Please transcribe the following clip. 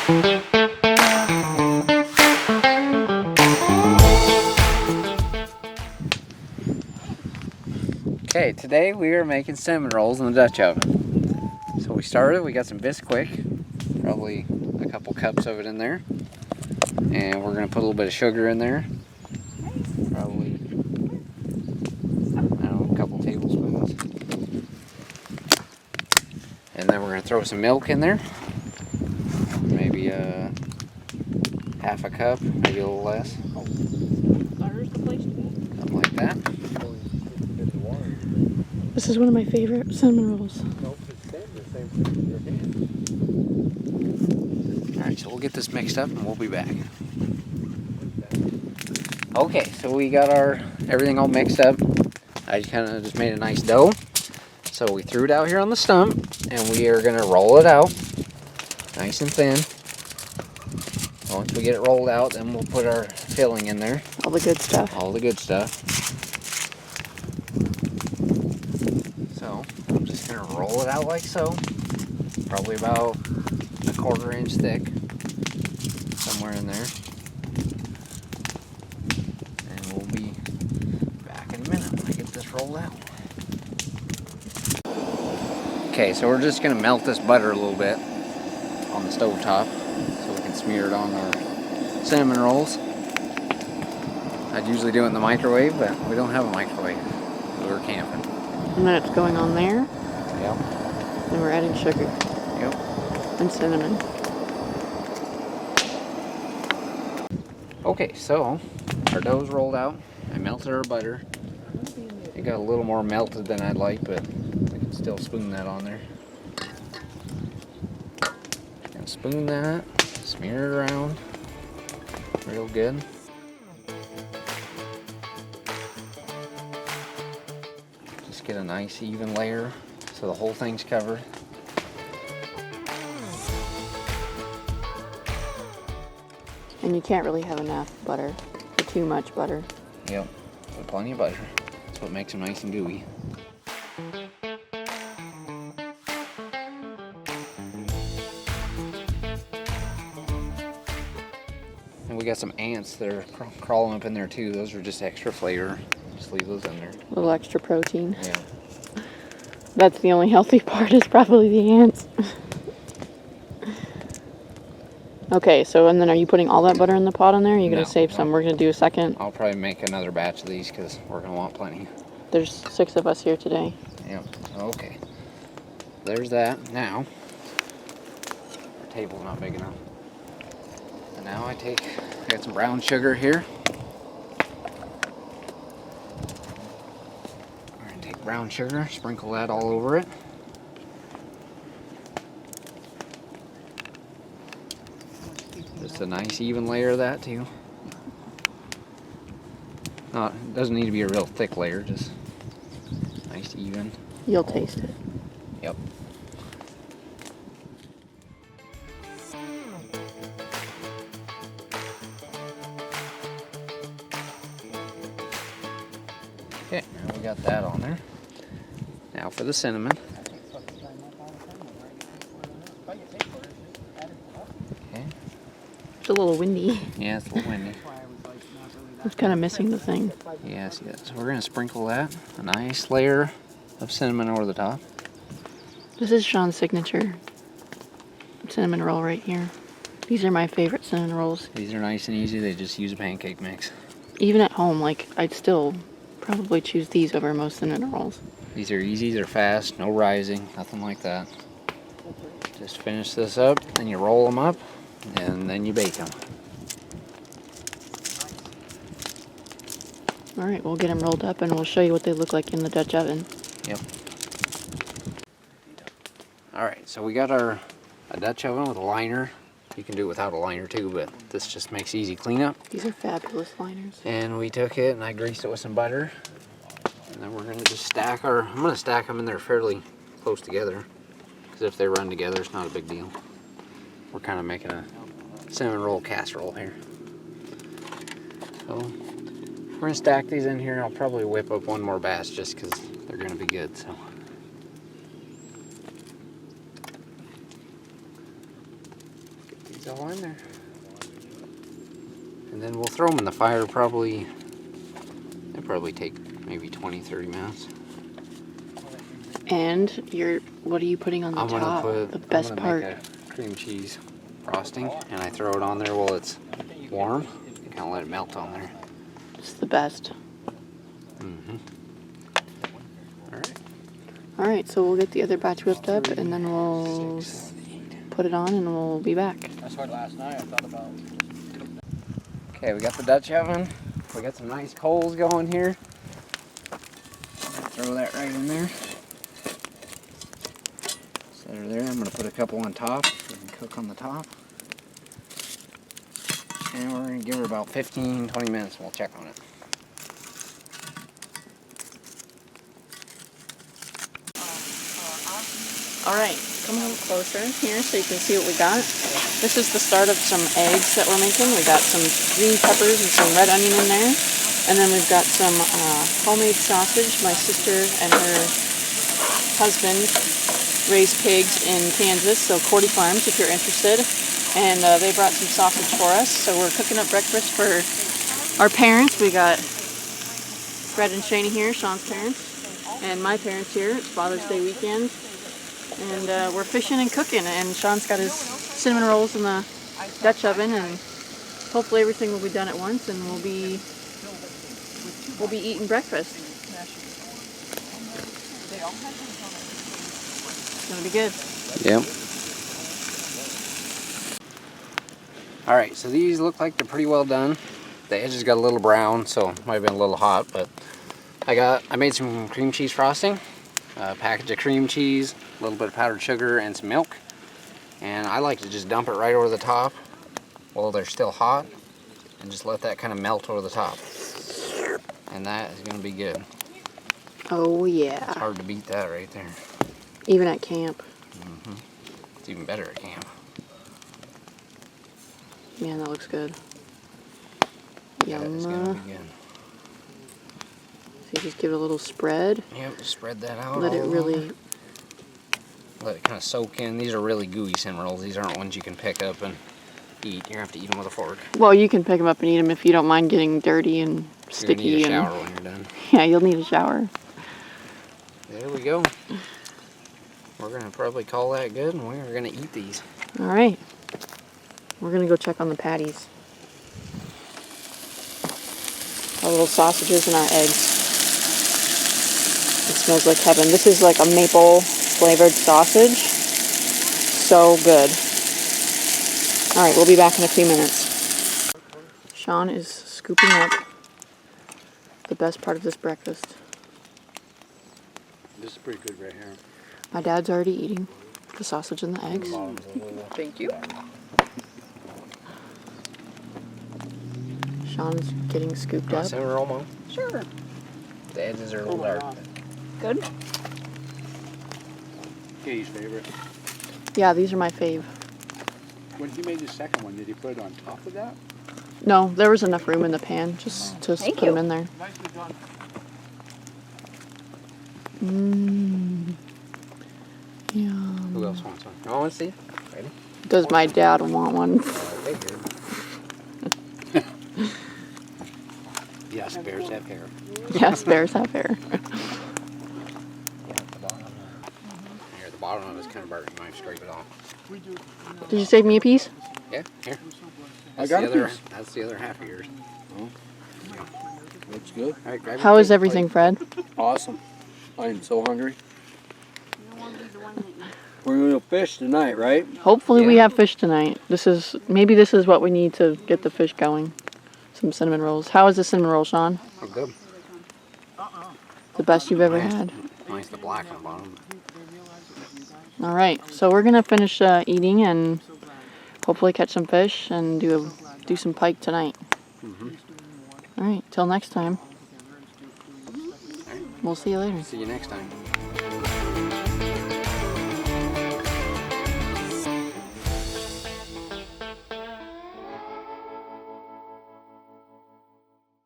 Okay, today we are making cinnamon rolls in the Dutch oven. So we got some Bisquick, probably a couple cups of it in there. And we're going to put a little bit of sugar in there. Probably, I don't know, a couple tablespoons. And then we're going to throw some milk in there. Maybe half a cup, maybe a little less. Butter's the place to be. Something like that. This is one of my favorite cinnamon rolls. Alright, so we'll get this mixed up and we'll be back. Okay, so we got everything all mixed up. I kind of just made a nice dough. So we threw it out here on the stump and we are going to roll it out nice and thin. Once we get it rolled out, then we'll put our filling in there. All the good stuff. All the good stuff. So I'm just going to roll it out like so. Probably about a 1/4 inch thick. Somewhere in there. And we'll be back in a minute when I get this rolled out. Okay, so we're just going to melt this butter a little bit on the stove top so we can smear it on our cinnamon rolls. I'd usually do it in the microwave, but we don't have a microwave. We're camping. And then it's going on there. Yep. Then we're adding sugar. Yep. And cinnamon. Okay, so our dough's rolled out. I melted our butter. It got a little more melted than I'd like, but we can still spoon that on there. And spoon that, smear it around real good. Just get a nice even layer so the whole thing's covered. And you can't really have enough butter or too much butter. Yep, put plenty of butter. That's what makes them nice and gooey. And we got some ants that are crawling up in there too. Those are just extra flavor. Just leave those in there. A little extra protein. Yeah. That's the only healthy part is probably the ants. Okay, so and then are you putting all that butter in the pot in there? Or are you going to save some? We're going to do a second. I'll probably make another batch of these because we're going to want plenty. There's 6 of us here today. Yep. Okay. There's that. Now, our table's not big enough. And now I got some brown sugar here. We're going to take brown sugar, sprinkle that all over it. Just a nice even layer of that too. It doesn't need to be a real thick layer, just nice even. You'll taste it. Yep. Okay, now we got that on there. Now for the cinnamon. Okay. It's a little windy. Yeah, it's a little windy. It's kind of missing the thing. Yes. So we're going to sprinkle that, a nice layer of cinnamon over the top. This is Sean's signature cinnamon roll right here. These are my favorite cinnamon rolls. These are nice and easy. They just use a pancake mix. Even at home, like, I'd still probably choose these over most cinnamon rolls. These are easy, they're fast, no rising, nothing like that. Just finish this up, then you roll them up, and then you bake them. All right, we'll get them rolled up and we'll show you what they look like in the Dutch oven. Yep. All right, so we got a Dutch oven with a liner. You can do it without a liner too, but this just makes easy cleanup. These are fabulous liners. And we took it and I greased it with some butter. And then we're gonna just I'm gonna stack them in there fairly close together. Because if they run together, it's not a big deal. We're kind of making a cinnamon roll casserole here. So we're gonna stack these in here. I'll probably whip up one more batch just because they're gonna be good. So. Get these It's all in there. And then we'll throw them in the fire probably, they probably take maybe 20-30 minutes. And what are you putting on the top? The best part. Make a cream cheese frosting, and I throw it on there while it's warm. And kind of let it melt on there. It's the best. All right, so we'll get the other batch whipped up, and then we'll put it on, and we'll be back. That's what last night I thought about. Okay, we got the Dutch oven. We got some nice coals going here. Throw that right in there. Set her there. I'm going to put a couple on top so we can cook on the top. And we're going to give her about 15-20 minutes and we'll check on it. All right, come a little closer here so you can see what we got. This is the start of some eggs that we're making. We got some green peppers and some red onion in there. And then we've got some homemade sausage. My sister and her husband raise pigs in Kansas, so Korte Farm, if you're interested. And they brought some sausage for us, so we're cooking up breakfast for our parents. We got Fred and Shani here, Sean's parents, and my parents here. It's Father's Day weekend. And we're fishing and cooking, and Sean's got his cinnamon rolls in the Dutch oven, and hopefully everything will be done at once, and we'll be eating breakfast. It's gonna be good. Yep. All right, so these look like they're pretty well done. The edges got a little brown, so it might have been a little hot, but I made some cream cheese frosting, a package of cream cheese, a little bit of powdered sugar, and some milk. And I like to just dump it right over the top while they're still hot, and just let that kind of melt over the top. And that is gonna be good. Oh yeah. It's hard to beat that right there. Even at camp. It's even better at camp. Man, that looks good. Yeah, Yum. it's gonna be good. So you just give it a little spread. Yep, just spread that out. Let it all really... over. Let it kind of soak in. These are really gooey cinnamon rolls. These aren't ones you can pick up and eat. You're gonna have to eat them with a fork. Well, you can pick them up and eat them if you don't mind getting dirty and sticky. You're gonna need a shower when you're done. Yeah, you'll need a shower. There we go. We're gonna probably call that good, and we're gonna eat these. All right. We're gonna go check on the patties. Our little sausages and our eggs. It smells like heaven. This is like a maple flavored sausage. So good. All right, we'll be back in a few minutes. Sean is scooping up the best part of this breakfast. This is pretty good right here. My dad's already eating the sausage and the eggs. Thank you. Sean's getting scooped up. Cinnamon roll, Mom? Sure. The edges are a little dark. Good? Katie's favorite. Yeah, these are my fave. When he made the second one, did he put it on top of that? No, there was enough room in the pan just to put them in there. Nicely done. Mmm. Yum. Who else wants one? You want to see? Ready? Does my dad want one? Yes, bears have hair. Yes, bears have hair. Yeah, at the bottom. Here, the bottom of it's kind of burnt. You might scrape it off. Did you save me a piece? Yeah, here. I got a piece. That's the other half of yours. Oh. Looks good. All right, grab How your is cake everything, Fred? Awesome. I am so hungry. We're going to fish tonight, right? Hopefully we Yeah. have fish tonight. Maybe this is what we need to get the fish going. Some cinnamon rolls. How is the cinnamon roll, Sean? Oh, good. The best you've ever Nice. had. Nice, the black on the bottom. All right, so we're gonna finish eating and hopefully catch some fish and do some pike tonight. All right, till next time. We'll see you later. See you next time.